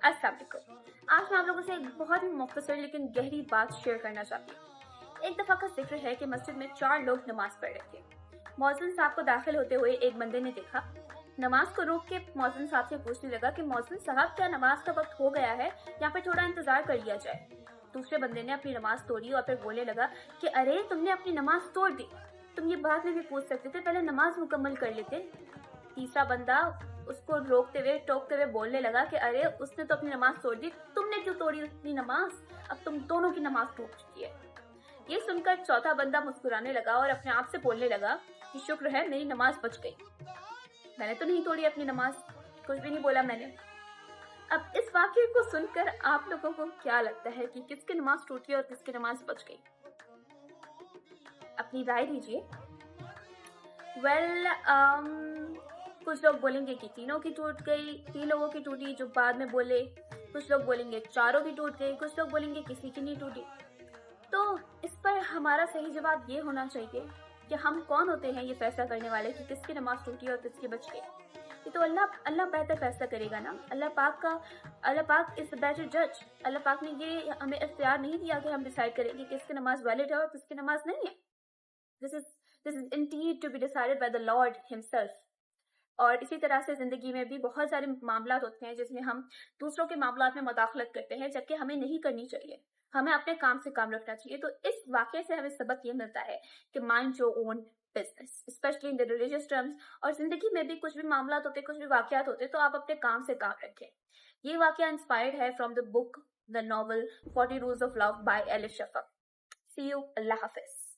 السلام علیکم. آج میں آپ لوگوں سے ایک بہت ہی مختصر لیکن گہری بات شیئر کرنا چاہتی ہوں. ایک دفعہ کا ذکر ہے کہ مسجد میں 4 لوگ نماز پڑھ رہے تھے. مؤذن صاحب کو داخل ہوتے ہوئے ایک بندے نے دیکھا. نماز کو روک کے مؤذن صاحب سے پوچھنے لگا کہ مؤذن صاحب کیا نماز کا وقت ہو گیا ہے یا پھر تھوڑا انتظار کر لیا جائے. دوسرے بندے نے اپنی نماز توڑی اور پھر بولنے لگا کہ ارے تم نے اپنی نماز توڑ دی, تم یہ بعد میں بھی پوچھ سکتے تھے, پہلے نماز مکمل کر لیتے. تیسرا بندہ اس کو روکتے ہوئے ٹوکتے ہوئے بولنے لگا کہ ارے اس نے تو اپنی نماز توڑ دی, تم نے کیوں توڑی اپنی نماز, اب تم دونوں کی نماز ٹوٹ چکی ہے. یہ سن کر چوتھا بندہ مسکرانے لگا اور اپنے آپ سے بولنے لگا کہ شکر ہے میری نماز بچ گئی, میں نے تو نہیں توڑی اپنی نماز, کچھ بھی نہیں بولا میں نے. اب اس واقعے کو سن کر آپ لوگوں کو کیا لگتا ہے کہ کس کی نماز ٹوٹی اور کس کی نماز بچ گئی؟ اپنی رائے دیجیے. کچھ لوگ بولیں گے کہ تینوں کی ٹوٹ گئی, 3 لوگوں کی ٹوٹی جو بعد میں بولے. کچھ لوگ بولیں گے 4 کی ٹوٹ گئی, کچھ لوگ بولیں گے کسی کی نہیں ٹوٹی. تو اس پر ہمارا صحیح جواب یہ ہونا چاہیے کہ ہم کون ہوتے ہیں یہ فیصلہ کرنے والے کہ کس کی نماز ٹوٹی اور کس کی بچ گئی. یہ تو اللہ بہتر فیصلہ کرے گا نا. اللہ پاک از the better judge. اللہ پاک نے یہ ہمیں اختیار نہیں دیا کہ ہم ڈیسائیڈ کریں کہ کس کی نماز ویلڈ ہے اور کس کی نماز نہیں ہے. This is indeed to be decided by the Lord himself. اور اسی طرح سے زندگی میں بھی بہت سارے معاملات ہوتے ہیں جس میں ہم دوسروں کے معاملات میں مداخلت کرتے ہیں, جبکہ ہمیں نہیں کرنی چاہیے. ہمیں اپنے کام سے کام رکھنا چاہیے. تو اس واقعے سے ہمیں سبق یہ ملتا ہے کہ mind your own business, especially in the religious terms. اور زندگی میں بھی کچھ بھی معاملات ہوتے, کچھ بھی واقعات ہوتے, تو آپ اپنے کام سے کام رکھیں. یہ واقعہ انسپائرڈ ہے from the book, the novel 40 Rules of Love by Elif Shafak. See you. اللہ حافظ.